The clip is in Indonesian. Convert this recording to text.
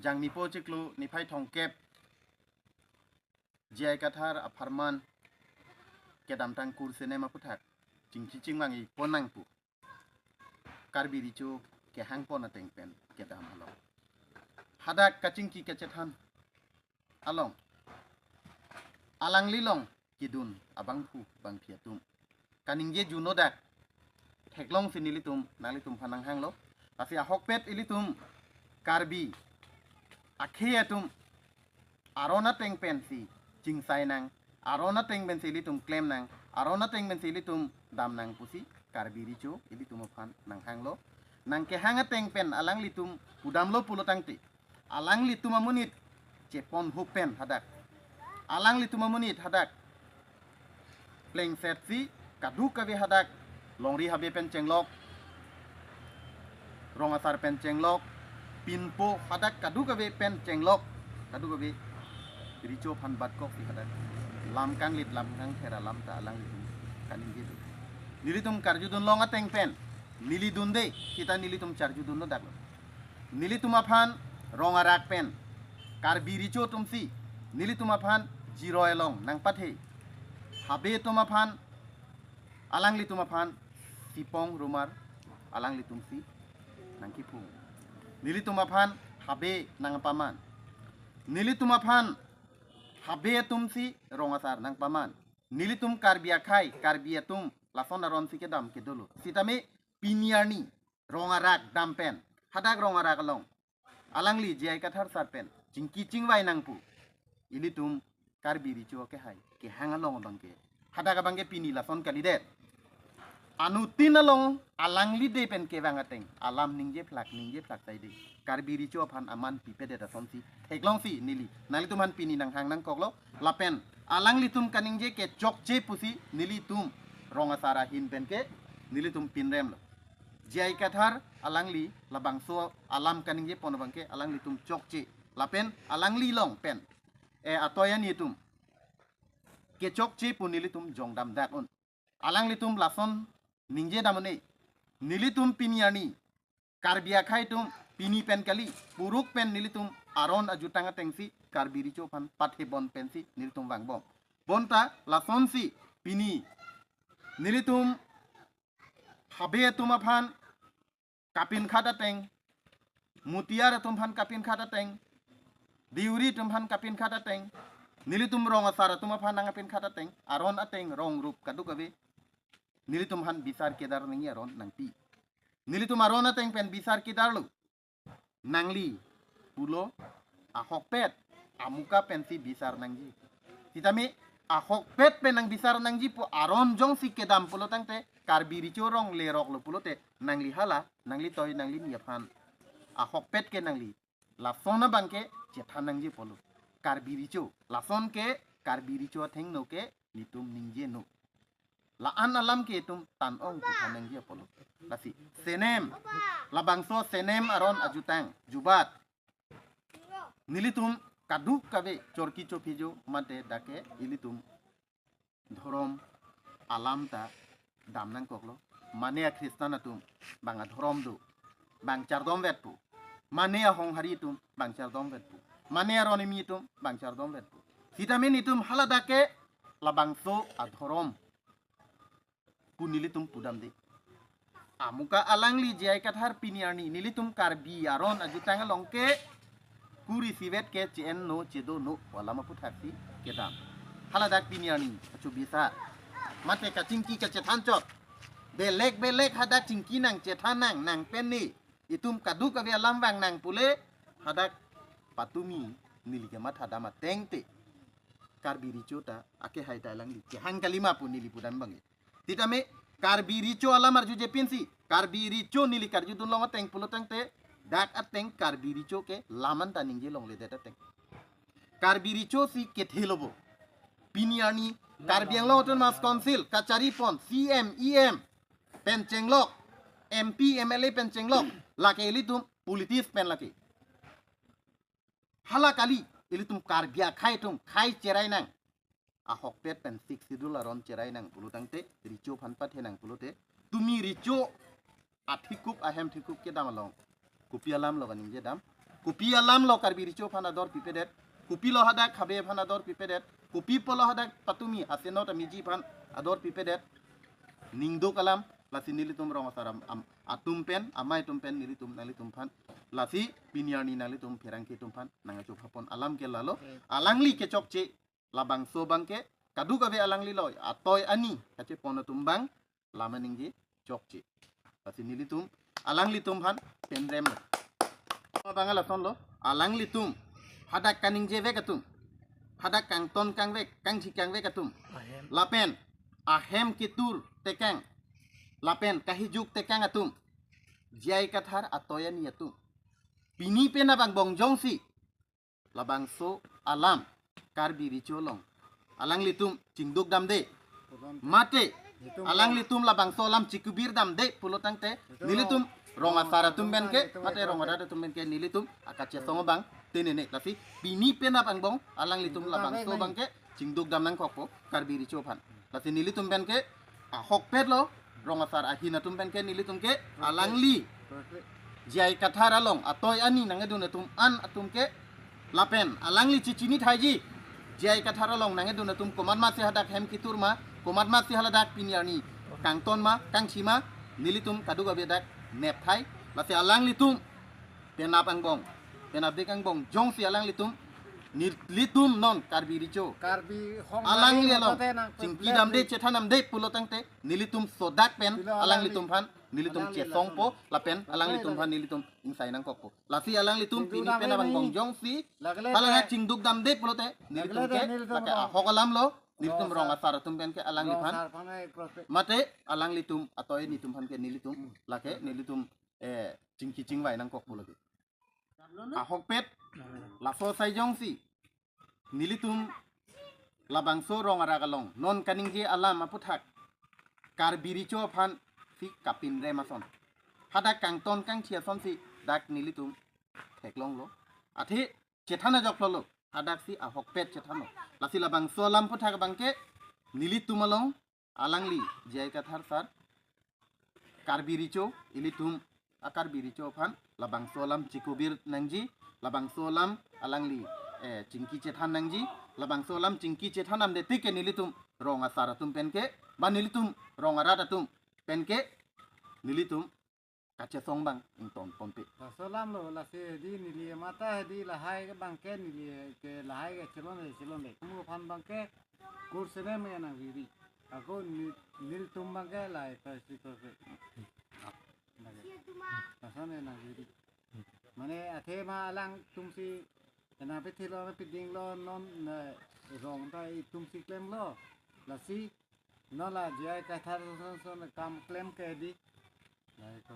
jang nipo ciklu nipai tongkep jai kathar aparman kedam tang kur sinema puthak cing mangi ponang pu Karbi Richo ke hang pon ateng pen kedam along hadak kacing ki kecethan along alang lilong kidun abang pu bang piatum kaningje junodak heklong sinilitum nalitum panang hang lo tapi ahok pet ilitum karbi akhiatum arona teng pensi cing sai nang arona teng ben silitum claim nang arona teng ben silitum dam nang pusi Karbi Richo ilitum aphan nang hang lo nang ke hanga teng pen alang litum udam lo pulo tangti alang litum amunit cepon hupen hadak alang litum amunit hadak pleng set si kadu kawe hadak longri habe pen cenglok rong asar pen cenglok pinpo hadak kadu kawe pen cenglok kadu kawe Richo phan bat kok si hadak Lamkanglit lamkang thera lamta alang litum kaningje tu nilitum karjudun longa teng pen nilidun de kita nilitum charjudun no dak nilitum aphan rong arak pen Karbi Richo tumsi nilitum aphan jiro elong nang pathe habe tumaphan alang litum aphan sipong rumar alang litum si nang kipu nilitum aphan habe nang paman nilitum aphan habe tumsi rongasar nang paman nilitum karbi akai karbi atum lafon aron si kedam kedulu sitame piniarni rongarak dampen hadak rongarak long alang li jai kathar sarpen cingki cingwai nangpu ilitum Karbi Richo ke hai ke hangalong bangke hadak bangke pini lafon kalidet anu tinalong alang li de pen ke wangateng alam ningje flak tai de Karbi Richo aphan aman pipede da somsi heklong si nili nali tuman pini nang hang nang koklo lapen alang litum kaningje ke chokche pusi nili tum ronga sara hin pen ke nili tum pinrem lo jai kathar alang li labangso alam kaningje pon bangke alang litum chokche lapen alang li long pen atoyan itum ke chokche punili tum jongdam dak on alang litum lason ningje damone nilitum piniani karbia khai tum pini pen kali puruk pen nilitum aron ajutanga tengsi Karbi Richo phan pathe bon pensi nilitum wangbom bonta lason si pini nilitum habe tum aphan kapin khata teng mutiara tum phan kapin khata teng diuri tum phan kapin khata teng nilitum rong asara tum aphan nang kapin khata teng aron ateng rong rup kadu kabe nilitum han bisar kedar ningi aron nang pi nilitum aron ateng pen bisar kedar lu nangli pulo ahok pet amuka pensi bisar nangji titame ahok pet pen nang bisar nangji pu aron jong si kedam pulo tangte Karbi Richo rong le rok lo pulo te nangli hala nangli toy nangli ni aphan ahok pet ke nangli la sona bangke cethan nangji polo Karbi Richo la son ke Karbi Richo athengno ke litum ningje no la an alam ke tum tan ong ku thanang dia polo lasi senem la bangso senem aron ajutang jubat nilitum kaduk kabe chorki chopijo mate dake ilitum dhorom alam ta damnang koklo mane a kristana tum banga dhorom du bang chardom vetpu mane a honghari tum bang chardom vetpu mane a ronimi tum bang chardom vetpu vitamin itum haladake la bangso a dhorom nilitum pudam de amuka alang li jai kathar piniarni nilitum karbi aron ajutanga longke kuri sivet ke cen no cedo no wala ma puthati kedam haladak piniarni achu bisa mate ka cingki ka cethan chot belek hadak cingki nang cethan nang penni itum kadu ka be alam bang nang pule hadak patumi nilike mat hadama tengte Karbi Richo ta ake hai talang li hang kalima pu nili pudan bangi titame Karbi Richo alam arju je pinsi Karbi Richo nili karju dun longa teng pulo tangte dak ateng Karbi Richo ke laman ta ningje long le data teng Karbi Richo si kethelobo piniani Karbiang lo ton mas council kachari pon CM EM pencenglok MP MLA pencenglok lake ilitum politis pen lake hala kali ilitum Karbia khai cerai nang ahok pet pen sik sidul aron cerai nang pulu tangte Richo phanpat he nang pulu te tumi Richo athikup ahem thikup ke dam long kupialam lo ganing je dam kupi alam lo Karbi Richo phan ador pipedet kupi lo hadak khabe phan ador pipedet kupi polo hadak patumi athengno tamiji phan ador pipedet ningdo kalam lasi nilitum rong asaram atum pen amai tum pen nilitum phan lasi pinyarni nalitum Pherangke tum phan nanga chop hapon alam ke lalo alangli ke chokche labang so bangke kadu kabe alangli loy atoy ani kache pono tumbang lama ningji chokche lasi nilitum alangli tum phan pendrem bangala son lo alangli tum hadak kaningje vekatum hadak kang ton kang vek kang chikang vekatum lapen ahem kitur tekang lapen kahijuk tekang atum jai kathar atoyan yatum pini pena bang bong jongsi labang so alam Karbi Richo long alang litum cingduk damde mate alang litum labang so alam cikubir damde pulotang te nilitum ronga sara tumben ke mate ronga dada tumben ke nilitum akache songo bang tenene tapi pini pena bang bong alang litum labang so bang ke cingduk dam nang kokpo Karbi Richo phan lati nilitum ben ke hok pet lo ronga sar ahina tumben ke nilitum ke alang li jai kathara long atoy ani nangedun atum an atum ke lapen alang li cicini thaji jai kathara long nangedun atum komat ma se hadak hem kitur ma komat ma se haladak pinyarni kang ton ma kang chima nilitum kadu ga bedak nep thai lase alang litum penap angbong penap dekang bong jong si alang litum litum non Karbi Richo Karbi hong alang li long cingki dam de cethanam de pulotang te nilitum sodak pen alang litum phan nilitum cetong po lapen alang litum phan nilitum insai nang kokpo lasi alang litum pini pena bang bong jong si alang cingduk dam de pulote nilitum ke lake hokalam lo nilitum rong asar tum pen ke alang lipan mate alang litum atoy nitum phan ke nilitum lake nilitum cingki cingwai nang kokpo lagi hok pet laso sai jong si nilitum labang so rong aragalong non kaningje alam aputhak Karbi Richo phan si kapin remason hadak kang ton kang chia son si dak nilitum theklong lo athi chethana joklo lo hadak si ahok pet chethano lasi labang so alam puthak bangke nilitum along alangli jai kathar sar Karbi Richo ilitum Karbi Richo phan labang so alam cikubir nangji labang so alam alangli cingki cethan nangji labang so alam cingki cethanam de tike nilitum rong asaratum penke ba nilitum rong aradatum penke nilitum kace song bang inton pompe solam lo la se di nili mata di lahai ke bangke nili ke lahai ke celon de mu phan bangke kursene me na viri ako nil tum bangke lai pasti to se pasane na viri mane athe ma alang tum si na pe thilo na piding lo non rong tai tum si klem lo la si no la jai ka thar son kam klem ke di lai to